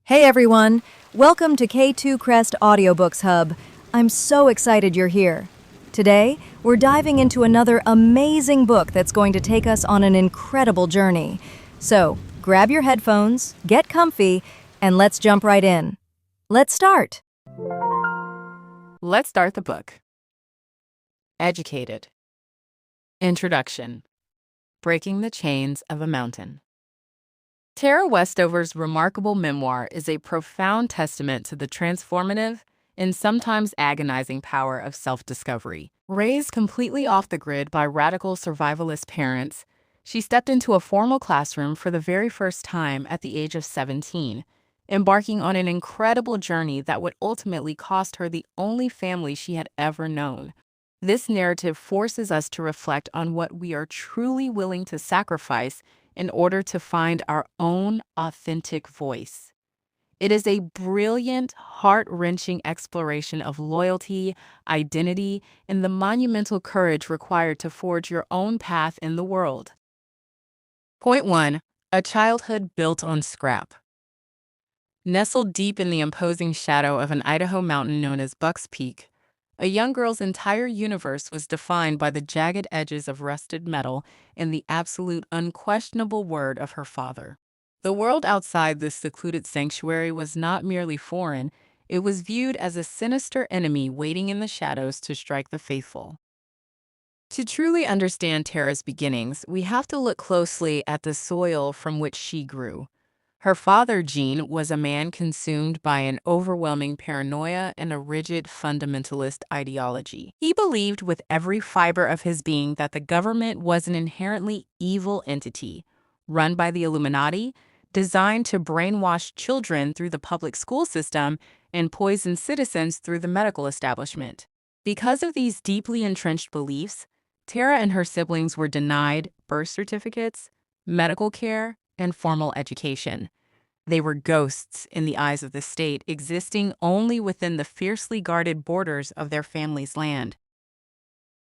Hey everyone, welcome to K2 Crest Audiobooks Hub. I'm so excited you're here. Today, we're diving into another amazing book that's going to take us on an incredible journey. So, grab your headphones, get comfy, and let's jump right in. Let's start. Let's start the book. Educated. Introduction. Breaking the Chains of a Mountain. Tara Westover's remarkable memoir is a profound testament to the transformative and sometimes agonizing power of self-discovery. Raised completely off the grid by radical survivalist parents, she stepped into a formal classroom for the very first time at the age of 17, embarking on an incredible journey that would ultimately cost her the only family she had ever known. This narrative forces us to reflect on what we are truly willing to sacrifice in order to find our own authentic voice. It is a brilliant, heart-wrenching exploration of loyalty, identity, and the monumental courage required to forge your own path in the world. Point 1. A childhood built on scrap. Nestled deep in the imposing shadow of an Idaho mountain known as Buck's Peak, a young girl's entire universe was defined by the jagged edges of rusted metal and the absolute unquestionable word of her father. The world outside this secluded sanctuary was not merely foreign, it was viewed as a sinister enemy waiting in the shadows to strike the faithful. To truly understand Tara's beginnings, we have to look closely at the soil from which she grew. Her father, Gene, was a man consumed by an overwhelming paranoia and a rigid fundamentalist ideology. He believed with every fiber of his being that the government was an inherently evil entity, run by the Illuminati, designed to brainwash children through the public school system and poison citizens through the medical establishment. Because of these deeply entrenched beliefs, Tara and her siblings were denied birth certificates, medical care, and formal education. They were ghosts in the eyes of the state, existing only within the fiercely guarded borders of their family's land.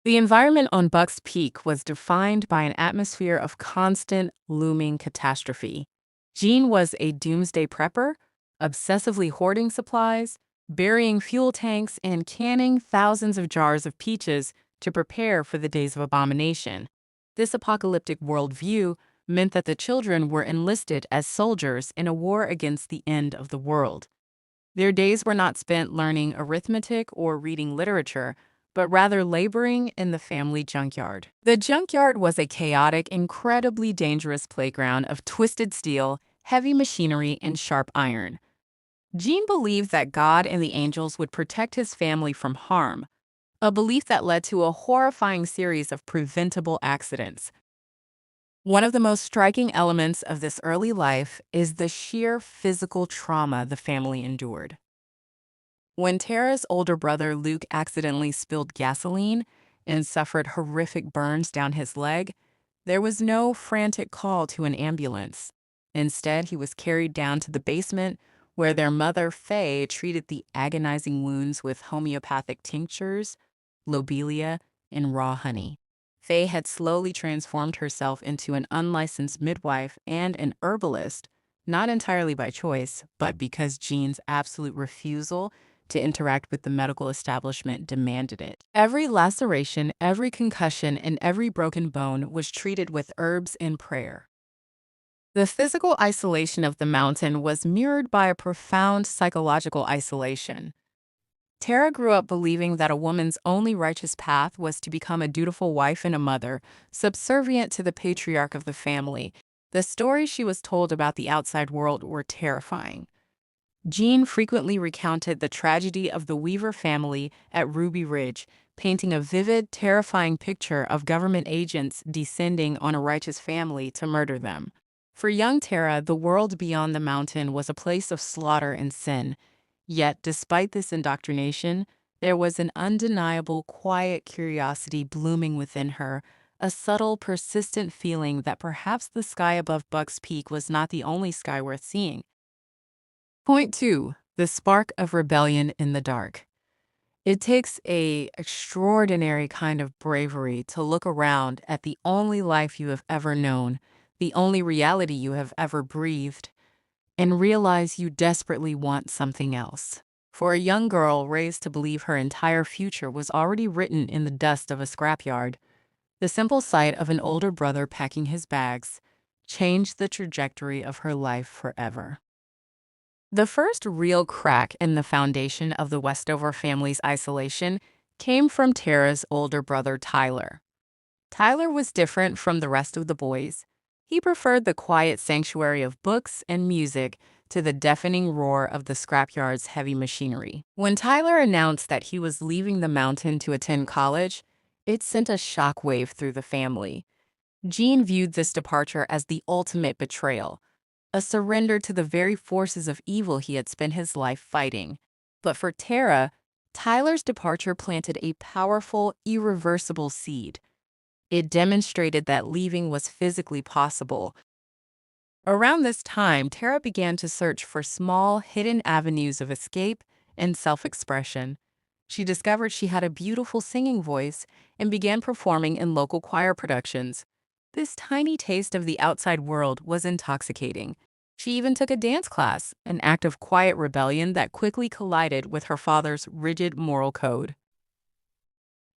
The environment on Buck's Peak was defined by an atmosphere of constant, looming catastrophe. Gene was a doomsday prepper, obsessively hoarding supplies, burying fuel tanks, and canning thousands of jars of peaches to prepare for the days of abomination. This apocalyptic worldview meant that the children were enlisted as soldiers in a war against the end of the world. Their days were not spent learning arithmetic or reading literature, but rather laboring in the family junkyard. The junkyard was a chaotic, incredibly dangerous playground of twisted steel, heavy machinery, and sharp iron. Gene believed that God and the angels would protect his family from harm, a belief that led to a horrifying series of preventable accidents. One of the most striking elements of this early life is the sheer physical trauma the family endured. When Tara's older brother Luke accidentally spilled gasoline and suffered horrific burns down his leg, there was no frantic call to an ambulance. Instead, he was carried down to the basement where their mother, Faye, treated the agonizing wounds with homeopathic tinctures, lobelia, and raw honey. Faye had slowly transformed herself into an unlicensed midwife and an herbalist, not entirely by choice, but because Jean's absolute refusal to interact with the medical establishment demanded it. Every laceration, every concussion, and every broken bone was treated with herbs and prayer. The physical isolation of the mountain was mirrored by a profound psychological isolation. Tara grew up believing that a woman's only righteous path was to become a dutiful wife and a mother, subservient to the patriarch of the family. The stories she was told about the outside world were terrifying. Jean frequently recounted the tragedy of the Weaver family at Ruby Ridge, painting a vivid, terrifying picture of government agents descending on a righteous family to murder them. For young Tara, the world beyond the mountain was a place of slaughter and sin. Yet, despite this indoctrination, there was an undeniable, quiet curiosity blooming within her, a subtle, persistent feeling that perhaps the sky above Buck's Peak was not the only sky worth seeing. Point 2. The spark of rebellion in the dark. It takes an extraordinary kind of bravery to look around at the only life you have ever known, the only reality you have ever breathed, and realize you desperately want something else. For a young girl raised to believe her entire future was already written in the dust of a scrapyard, the simple sight of an older brother packing his bags changed the trajectory of her life forever. The first real crack in the foundation of the Westover family's isolation came from Tara's older brother, Tyler. Tyler was different from the rest of the boys. He preferred the quiet sanctuary of books and music to the deafening roar of the scrapyard's heavy machinery. When Tyler announced that he was leaving the mountain to attend college, it sent a shockwave through the family. Jean viewed this departure as the ultimate betrayal, a surrender to the very forces of evil he had spent his life fighting. But for Tara, Tyler's departure planted a powerful, irreversible seed. It demonstrated that leaving was physically possible. Around this time, Tara began to search for small, hidden avenues of escape and self-expression. She discovered she had a beautiful singing voice and began performing in local choir productions. This tiny taste of the outside world was intoxicating. She even took a dance class, an act of quiet rebellion that quickly collided with her father's rigid moral code.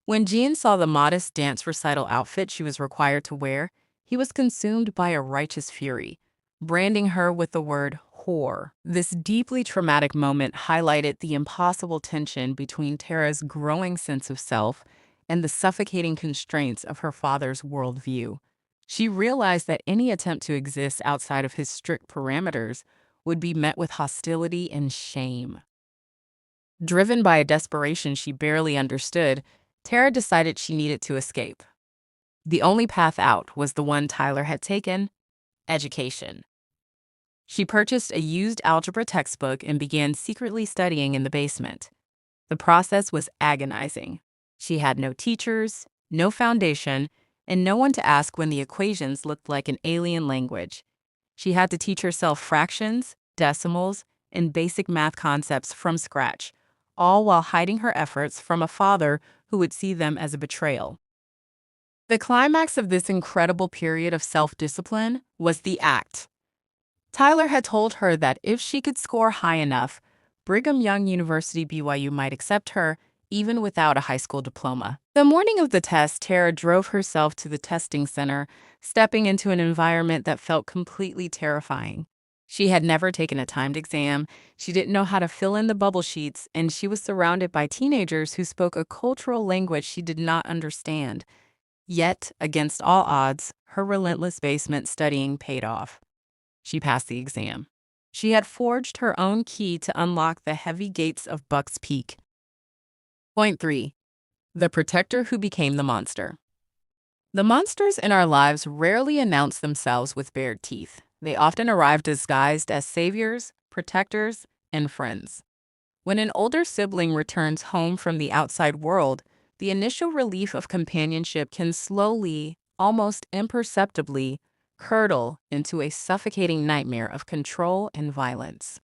When Jean saw the modest dance recital outfit she was required to wear, he was consumed by a righteous fury, branding her with the word whore. This deeply traumatic moment highlighted the impossible tension between Tara's growing sense of self and the suffocating constraints of her father's worldview. She realized that any attempt to exist outside of his strict parameters would be met with hostility and shame. Driven by a desperation she barely understood, Tara decided she needed to escape. The only path out was the one Tyler had taken: education. She purchased a used algebra textbook and began secretly studying in the basement. The process was agonizing. She had no teachers, no foundation, and no one to ask when the equations looked like an alien language. She had to teach herself fractions, decimals, and basic math concepts from scratch, all while hiding her efforts from a father who would see them as a betrayal. The climax of this incredible period of self-discipline was the act. Tyler had told her that if she could score high enough, Brigham Young University BYU might accept her, even without a high school diploma. The morning of the test, Tara drove herself to the testing center, stepping into an environment that felt completely terrifying. She had never taken a timed exam, she didn't know how to fill in the bubble sheets, and she was surrounded by teenagers who spoke a cultural language she did not understand. Yet, against all odds, her relentless basement studying paid off. She passed the exam. She had forged her own key to unlock the heavy gates of Buck's Peak. Point 3. The protector who became the monster. The monsters in our lives rarely announce themselves with bared teeth. They often arrive disguised as saviors, protectors, and friends. When an older sibling returns home from the outside world, the initial relief of companionship can slowly, almost imperceptibly, curdle into a suffocating nightmare of control and violence.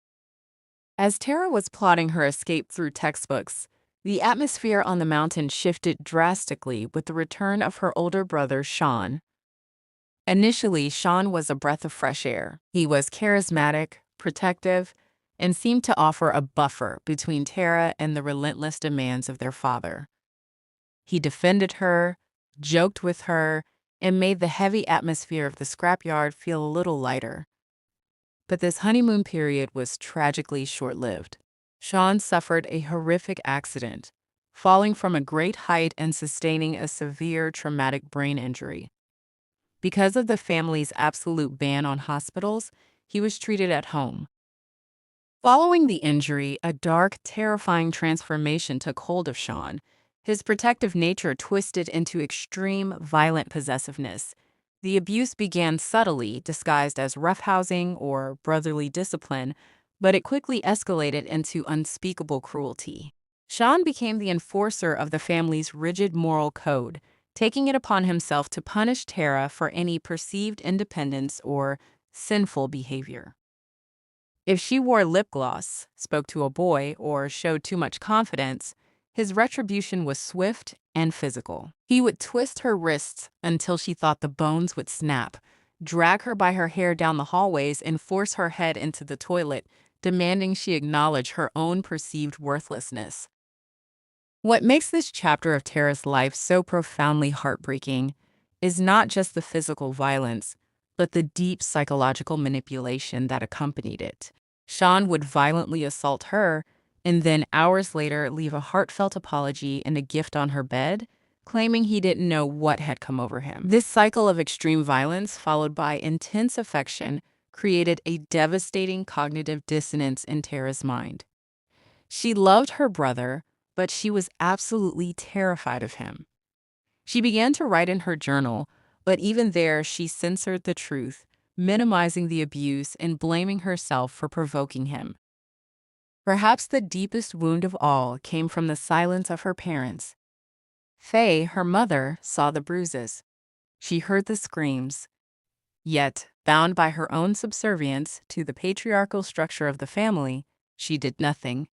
As Tara was plotting her escape through textbooks, the atmosphere on the mountain shifted drastically with the return of her older brother, Sean. Initially, Sean was a breath of fresh air. He was charismatic, protective, and seemed to offer a buffer between Tara and the relentless demands of their father. He defended her, joked with her, and made the heavy atmosphere of the scrapyard feel a little lighter. But this honeymoon period was tragically short-lived. Sean suffered a horrific accident, falling from a great height and sustaining a severe traumatic brain injury. Because of the family's absolute ban on hospitals, he was treated at home. Following the injury, a dark, terrifying transformation took hold of Sean. His protective nature twisted into extreme, violent possessiveness. The abuse began subtly, disguised as roughhousing or brotherly discipline, but it quickly escalated into unspeakable cruelty. Sean became the enforcer of the family's rigid moral code, taking it upon himself to punish Tara for any perceived independence or sinful behavior. If she wore lip gloss, spoke to a boy, or showed too much confidence, his retribution was swift and physical. He would twist her wrists until she thought the bones would snap, drag her by her hair down the hallways, and force her head into the toilet, demanding she acknowledge her own perceived worthlessness. What makes this chapter of Tara's life so profoundly heartbreaking is not just the physical violence, but the deep psychological manipulation that accompanied it. Sean would violently assault her and then hours later leave a heartfelt apology and a gift on her bed, claiming he didn't know what had come over him. This cycle of extreme violence, followed by intense affection, created a devastating cognitive dissonance in Tara's mind. She loved her brother, but she was absolutely terrified of him. She began to write in her journal, but even there she censored the truth, minimizing the abuse and blaming herself for provoking him. Perhaps the deepest wound of all came from the silence of her parents. Faye, her mother, saw the bruises. She heard the screams. Yet, bound by her own subservience to the patriarchal structure of the family, she did nothing.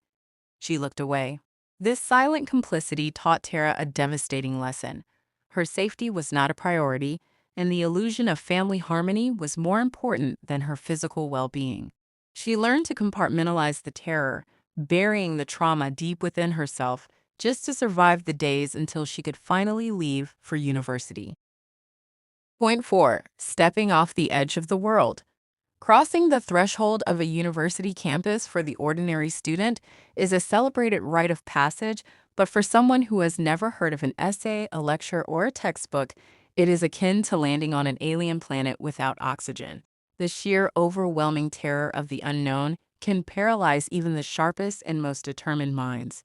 She looked away. This silent complicity taught Tara a devastating lesson. Her safety was not a priority, and the illusion of family harmony was more important than her physical well-being. She learned to compartmentalize the terror, burying the trauma deep within herself just to survive the days until she could finally leave for university. Point 4. Stepping off the edge of the world. Crossing the threshold of a university campus for the ordinary student is a celebrated rite of passage, but for someone who has never heard of an essay, a lecture, or a textbook, it is akin to landing on an alien planet without oxygen. The sheer overwhelming terror of the unknown can paralyze even the sharpest and most determined minds.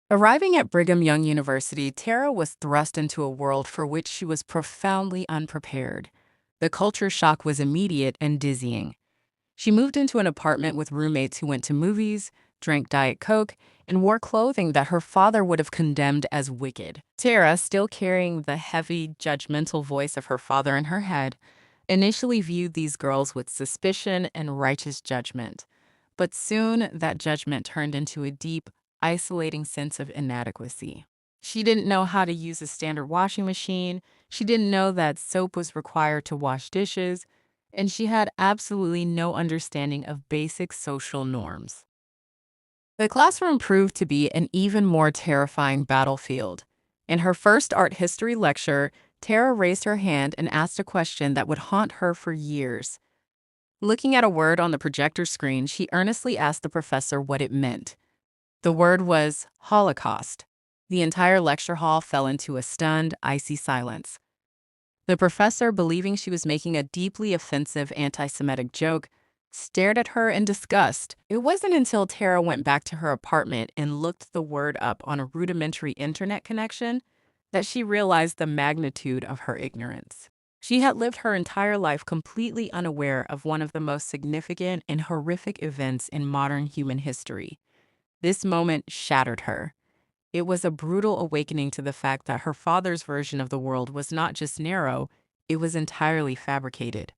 Arriving at Brigham Young University, Tara was thrust into a world for which she was profoundly unprepared. The culture shock was immediate and dizzying. She moved into an apartment with roommates who went to movies, drank Diet Coke, and wore clothing that her father would have condemned as wicked. Tara, still carrying the heavy, judgmental voice of her father in her head, initially viewed these girls with suspicion and righteous judgment. But soon that judgment turned into a deep, isolating sense of inadequacy. She didn't know how to use a standard washing machine, she didn't know that soap was required to wash dishes, and she had absolutely no understanding of basic social norms. The classroom proved to be an even more terrifying battlefield. In her first art history lecture, Tara raised her hand and asked a question that would haunt her for years. Looking at a word on the projector screen, she earnestly asked the professor what it meant. The word was Holocaust. The entire lecture hall fell into a stunned, icy silence. The professor, believing she was making a deeply offensive anti-Semitic joke, stared at her in disgust. It wasn't until Tara went back to her apartment and looked the word up on a rudimentary internet connection that she realized the magnitude of her ignorance. She had lived her entire life completely unaware of one of the most significant and horrific events in modern human history. This moment shattered her. It was a brutal awakening to the fact that her father's version of the world was not just narrow, it was entirely fabricated.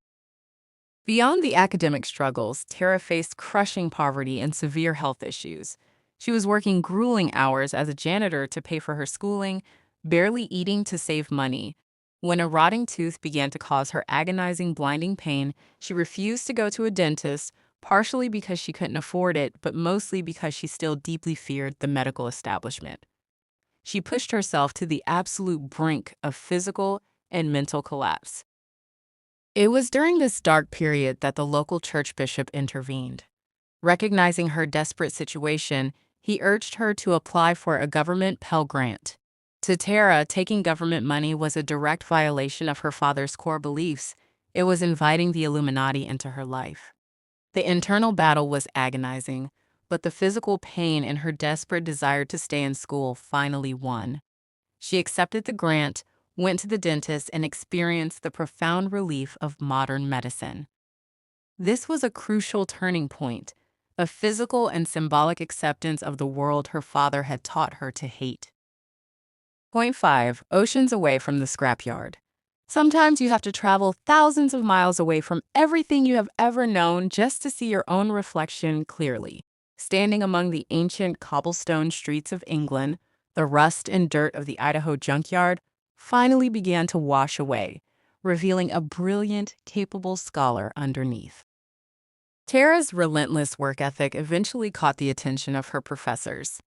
Beyond the academic struggles, Tara faced crushing poverty and severe health issues. She was working grueling hours as a janitor to pay for her schooling, barely eating to save money. When a rotting tooth began to cause her agonizing, blinding pain, she refused to go to a dentist, partially because she couldn't afford it, but mostly because she still deeply feared the medical establishment. She pushed herself to the absolute brink of physical and mental collapse. It was during this dark period that the local church bishop intervened. Recognizing her desperate situation, he urged her to apply for a government Pell Grant. To Tara, taking government money was a direct violation of her father's core beliefs. It was inviting the Illuminati into her life. The internal battle was agonizing, but the physical pain and her desperate desire to stay in school finally won. She accepted the grant, went to the dentist, and experienced the profound relief of modern medicine. This was a crucial turning point, a physical and symbolic acceptance of the world her father had taught her to hate. Point 5. Oceans away from the scrapyard. Sometimes you have to travel thousands of miles away from everything you have ever known just to see your own reflection clearly. Standing among the ancient cobblestone streets of England, the rust and dirt of the Idaho junkyard finally began to wash away, revealing a brilliant, capable scholar underneath. Tara's relentless work ethic eventually caught the attention of her professors.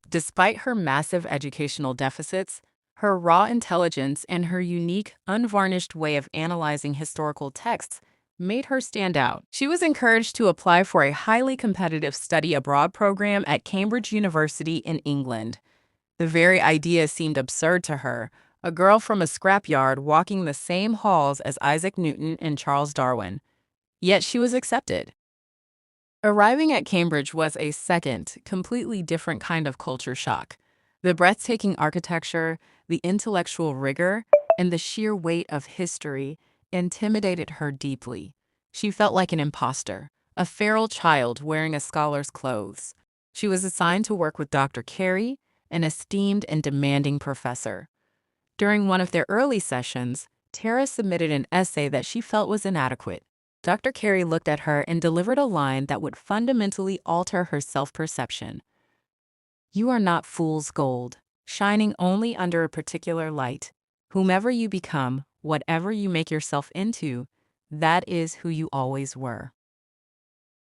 Despite her massive educational deficits, her raw intelligence and her unique, unvarnished way of analyzing historical texts made her stand out. She was encouraged to apply for a highly competitive study abroad program at Cambridge University in England. The very idea seemed absurd to her, a girl from a scrapyard walking the same halls as Isaac Newton and Charles Darwin. Yet she was accepted. Arriving at Cambridge was a second, completely different kind of culture shock. The breathtaking architecture, the intellectual rigor, and the sheer weight of history intimidated her deeply. She felt like an imposter, a feral child wearing a scholar's clothes. She was assigned to work with Dr. Carey, an esteemed and demanding professor. During one of their early sessions, Tara submitted an essay that she felt was inadequate. Dr. Carey looked at her and delivered a line that would fundamentally alter her self-perception. "You are not fool's gold, shining only under a particular light. Whomever you become, whatever you make yourself into, that is who you always were."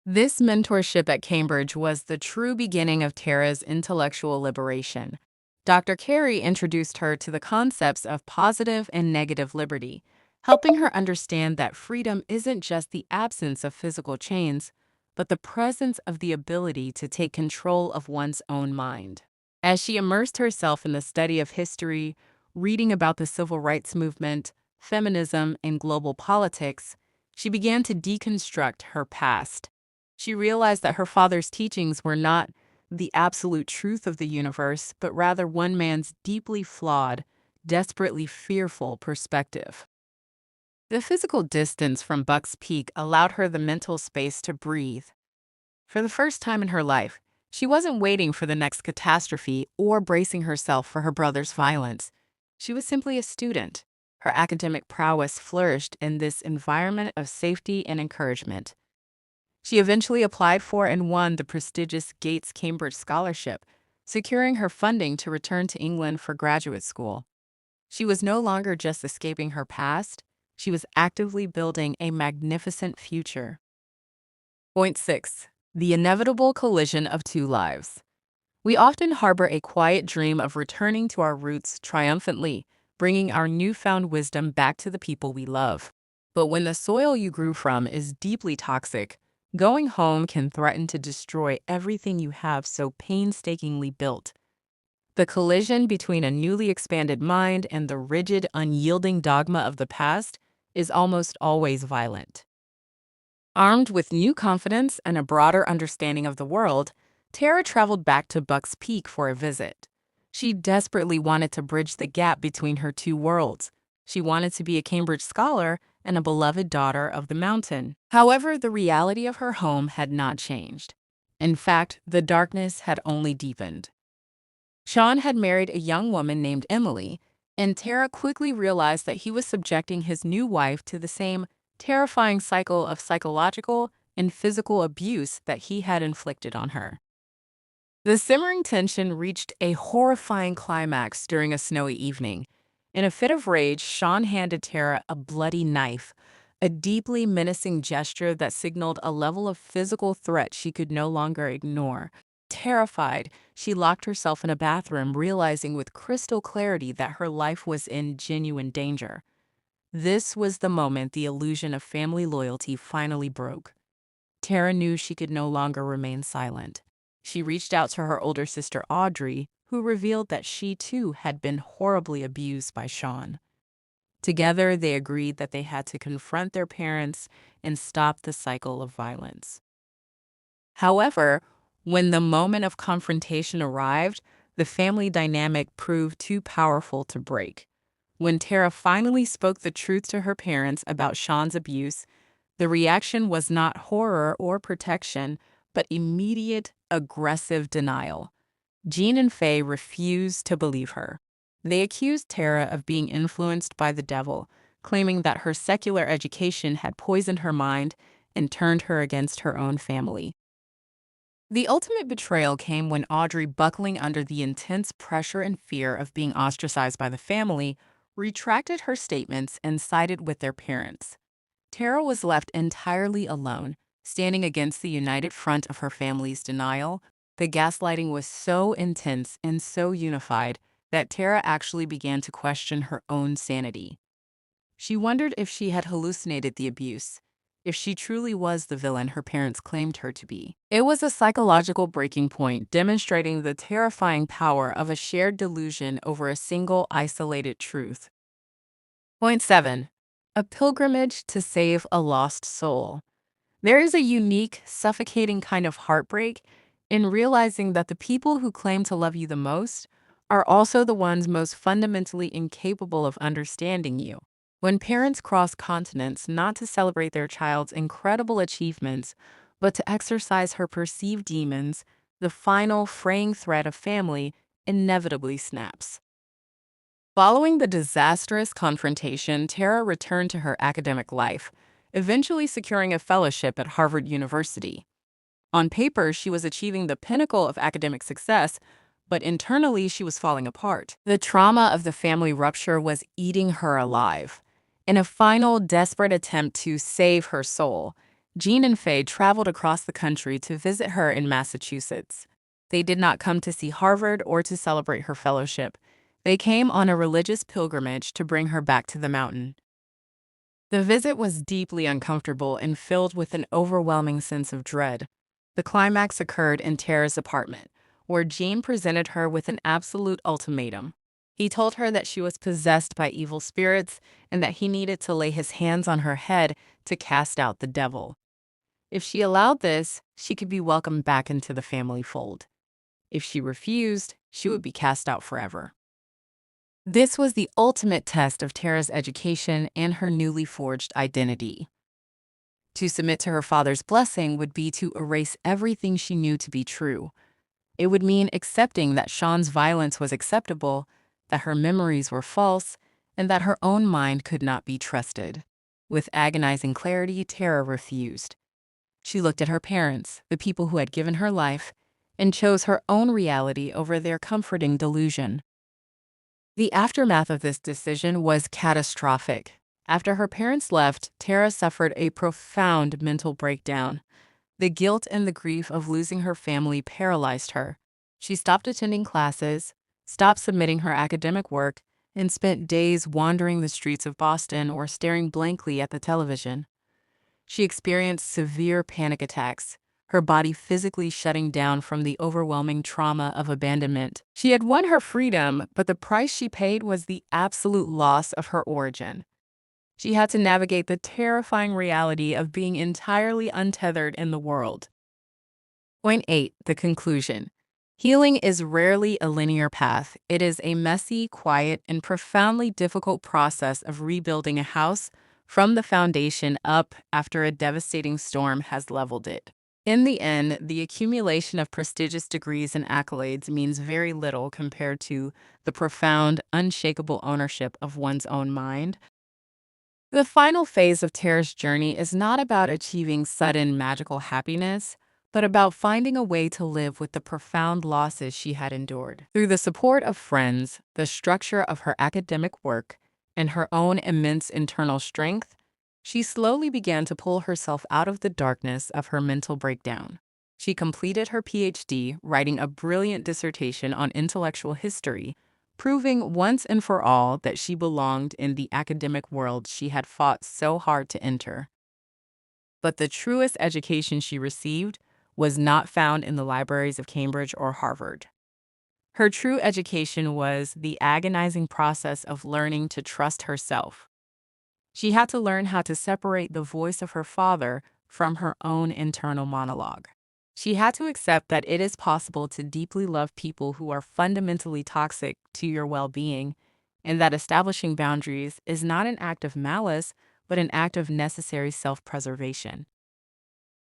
This mentorship at Cambridge was the true beginning of Tara's intellectual liberation. Dr. Carey introduced her to the concepts of positive and negative liberty, helping her understand that freedom isn't just the absence of physical chains, but the presence of the ability to take control of one's own mind. As she immersed herself in the study of history, reading about the civil rights movement, feminism, and global politics, she began to deconstruct her past. She realized that her father's teachings were not the absolute truth of the universe, but rather one man's deeply flawed, desperately fearful perspective. The physical distance from Buck's Peak allowed her the mental space to breathe. For the first time in her life, she wasn't waiting for the next catastrophe or bracing herself for her brother's violence. She was simply a student. Her academic prowess flourished in this environment of safety and encouragement. She eventually applied for and won the prestigious Gates Cambridge Scholarship, securing her funding to return to England for graduate school. She was no longer just escaping her past, she was actively building a magnificent future. Point 6. The inevitable collision of two lives. We often harbor a quiet dream of returning to our roots triumphantly, bringing our newfound wisdom back to the people we love. But when the soil you grew from is deeply toxic, going home can threaten to destroy everything you have so painstakingly built. The collision between a newly expanded mind and the rigid, unyielding dogma of the past is almost always violent. Armed with new confidence and a broader understanding of the world, Tara traveled back to Buck's Peak for a visit. She desperately wanted to bridge the gap between her two worlds. She wanted to be a Cambridge scholar and a beloved daughter of the mountain. However, the reality of her home had not changed. In fact, the darkness had only deepened. Sean had married a young woman named Emily, and Tara quickly realized that he was subjecting his new wife to the same terrifying cycle of psychological and physical abuse that he had inflicted on her. The simmering tension reached a horrifying climax during a snowy evening. In a fit of rage, Sean handed Tara a bloody knife, a deeply menacing gesture that signaled a level of physical threat she could no longer ignore. Terrified, she locked herself in a bathroom, realizing with crystal clarity that her life was in genuine danger. This was the moment the illusion of family loyalty finally broke. Tara knew she could no longer remain silent. She reached out to her older sister Audrey, who revealed that she too had been horribly abused by Sean. Together, they agreed that they had to confront their parents and stop the cycle of violence. However, when the moment of confrontation arrived, the family dynamic proved too powerful to break. When Tara finally spoke the truth to her parents about Sean's abuse, the reaction was not horror or protection, but immediate, aggressive denial. Jean and Faye refused to believe her. They accused Tara of being influenced by the devil, claiming that her secular education had poisoned her mind and turned her against her own family. The ultimate betrayal came when Audrey, buckling under the intense pressure and fear of being ostracized by the family, retracted her statements and sided with their parents. Tara was left entirely alone, standing against the united front of her family's denial. The gaslighting was so intense and so unified that Tara actually began to question her own sanity. She wondered if she had hallucinated the abuse, if she truly was the villain her parents claimed her to be. It was a psychological breaking point, demonstrating the terrifying power of a shared delusion over a single isolated truth. Point 7. A pilgrimage to save a lost soul. There is a unique, suffocating kind of heartbreak in realizing that the people who claim to love you the most are also the ones most fundamentally incapable of understanding you. When parents cross continents not to celebrate their child's incredible achievements, but to exorcise her perceived demons, the final fraying thread of family inevitably snaps. Following the disastrous confrontation, Tara returned to her academic life, eventually securing a fellowship at Harvard University. On paper, she was achieving the pinnacle of academic success, but internally she was falling apart. The trauma of the family rupture was eating her alive. In a final, desperate attempt to save her soul, Jean and Faye traveled across the country to visit her in Massachusetts. They did not come to see Harvard or to celebrate her fellowship. They came on a religious pilgrimage to bring her back to the mountain. The visit was deeply uncomfortable and filled with an overwhelming sense of dread. The climax occurred in Tara's apartment, where Jean presented her with an absolute ultimatum. He told her that she was possessed by evil spirits and that he needed to lay his hands on her head to cast out the devil. If she allowed this, she could be welcomed back into the family fold. If she refused, she would be cast out forever. This was the ultimate test of Tara's education and her newly forged identity. To submit to her father's blessing would be to erase everything she knew to be true. It would mean accepting that Sean's violence was acceptable, that her memories were false, and that her own mind could not be trusted. With agonizing clarity, Tara refused. She looked at her parents, the people who had given her life, and chose her own reality over their comforting delusion. The aftermath of this decision was catastrophic. After her parents left, Tara suffered a profound mental breakdown. The guilt and the grief of losing her family paralyzed her. She stopped attending classes, stopped submitting her academic work, and spent days wandering the streets of Boston or staring blankly at the television. She experienced severe panic attacks, her body physically shutting down from the overwhelming trauma of abandonment. She had won her freedom, but the price she paid was the absolute loss of her origin. She had to navigate the terrifying reality of being entirely untethered in the world. Point 8. The conclusion. Healing is rarely a linear path. It is a messy, quiet, and profoundly difficult process of rebuilding a house from the foundation up after a devastating storm has leveled it. In the end, the accumulation of prestigious degrees and accolades means very little compared to the profound, unshakable ownership of one's own mind. The final phase of Tara's journey is not about achieving sudden magical happiness, but about finding a way to live with the profound losses she had endured. Through the support of friends, the structure of her academic work, and her own immense internal strength, she slowly began to pull herself out of the darkness of her mental breakdown. She completed her PhD, writing a brilliant dissertation on intellectual history, proving once and for all that she belonged in the academic world she had fought so hard to enter. But the truest education she received was not found in the libraries of Cambridge or Harvard. Her true education was the agonizing process of learning to trust herself. She had to learn how to separate the voice of her father from her own internal monologue. She had to accept that it is possible to deeply love people who are fundamentally toxic to your well-being, and that establishing boundaries is not an act of malice, but an act of necessary self-preservation.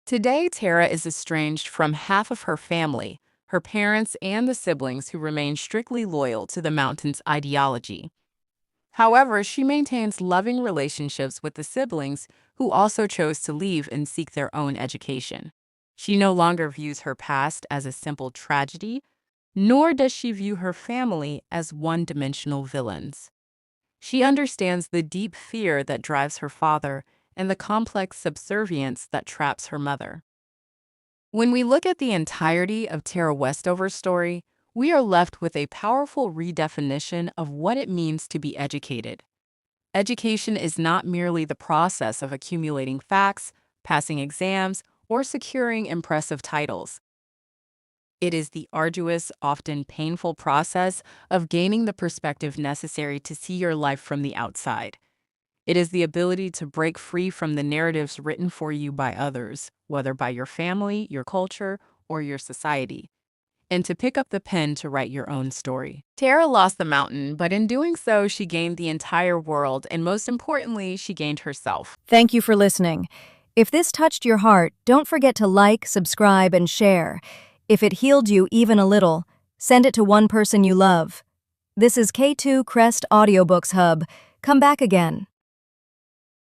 Today, Tara is estranged from half of her family, her parents and the siblings who remain strictly loyal to the mountain's ideology. However, she maintains loving relationships with the siblings who also chose to leave and seek their own education. She no longer views her past as a simple tragedy, nor does she view her family as one-dimensional villains. She understands the deep fear that drives her father and the complex subservience that traps her mother. When we look at the entirety of Tara Westover's story, we are left with a powerful redefinition of what it means to be educated. Education is not merely the process of accumulating facts, passing exams, or securing impressive titles. It is the arduous, often painful process of gaining the perspective necessary to see your life from the outside. It is the ability to break free from the narratives written for you by others, whether by your family, your culture, or your society, and to pick up the pen to write your own story. Tara lost the mountain, but in doing so, she gained the entire world, and most importantly, she gained herself. Thank you for listening. If this touched your heart, don't forget to like, subscribe, and share. If it healed you even a little, send it to one person you love. This is K2 Crest Audiobooks Hub. Come back again.